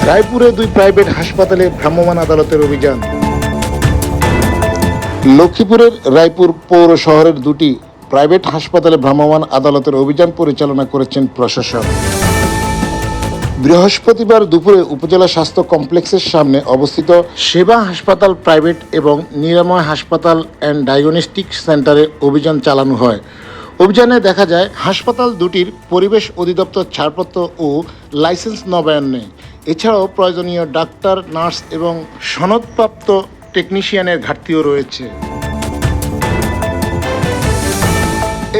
রায়পুরে দুই প্রাইভেট হাসপাতালে ভ্রাম্যমাণ আদালতের অভিযান। লক্ষ্মীপুরের রায়পুর পৌর শহরের দুটি প্রাইভেট হাসপাতালে ভ্রাম্যমাণ আদালতের অভিযান পরিচালনা করেছেন প্রশাসন। বৃহস্পতিবার দুপুরে উপজেলা স্বাস্থ্য কমপ্লেক্সের সামনে অবস্থিত সেবা হাসপাতাল প্রাইভেট এবং নিরাময় হাসপাতাল অ্যান্ড ডায়াগনস্টিক সেন্টারে অভিযান চালানো হয়। অভিযানে দেখা যায় হাসপাতাল দুটির পরিবেশ অধিদপ্তর ছাড়পত্র ও লাইসেন্স নবায়ন নেই। এছাড়াও প্রয়োজনীয় ডাক্তার, নার্স এবং সনদপ্রাপ্ত টেকনিশিয়ানের ঘাটতিও রয়েছে।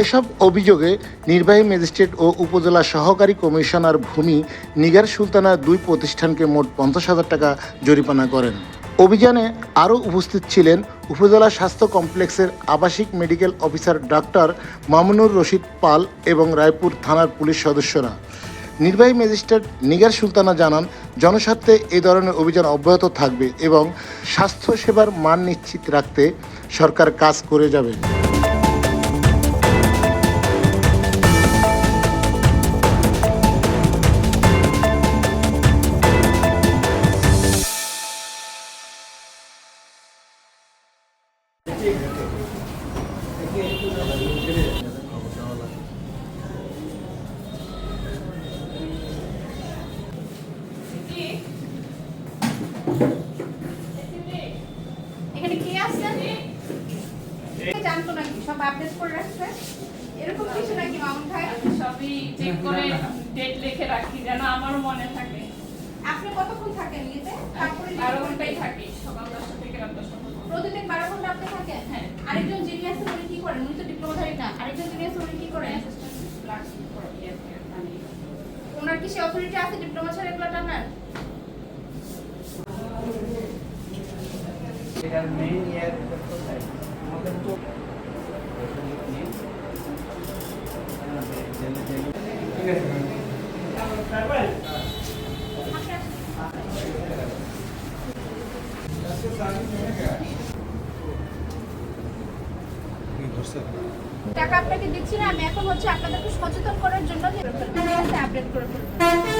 এসব অভিযোগে নির্বাহী ম্যাজিস্ট্রেট ও উপজেলা সহকারী কমিশনার ভূমি নিগার সুলতানা দুই প্রতিষ্ঠানকে মোট 50,000 টাকা জরিমানা করেন। অভিযানে আরও উপস্থিত ছিলেন উপজেলা স্বাস্থ্য কমপ্লেক্সের আবাসিক medical officer doctor Mamunur Rashid Pal এবং রায়পুর থানার পুলিশ সদস্যরা। নির্বাহী ম্যাজিস্ট্রেট নিগার সুলতানা জানান, জনস্বার্থে এই ধরনের অভিযান অব্যাহত থাকবে এবং স্বাস্থ্যসেবার মান নিশ্চিত রাখতে সরকার কাজ করে যাবে। এখানে কি আছে জানতো নাকি সব আপডেট করে রাখছে এরকম কিছু নাকি মামুন ভাই? সবই চেক করে ডেট লিখে রাখি যেন আমারও মনে থাকে। আপনি কতক্ষণ থাকেন ইয়েতে? তারপরে 12 ঘন্টাই থাকি, সকাল 10টা থেকে রাত 10টা পর্যন্ত। প্রতিদিন 12 ঘন্টা আপনি থাকেন? হ্যাঁ। আরেকজন যিনি আছেন উনি কি করেন? উনি তো ডিপ্লোমাধারী না। আরেকজন যিনি আছেন উনি কি করেন? অ্যাসিস্ট্যান্ট ক্লার্ক করে মানে ওনার কি সে অথরিটি আছে ডিপ্লোমা ছাড়া এগুলো টানার? এটার মেইন ইয়ার কোথায় আমাদের তো ঠিক আছে তারপর টাকা আপনাকে দিচ্ছি না, আমি এখন হচ্ছে আপনাদেরকে সচেতন করার জন্য যে আপডেট করে ফেলবো।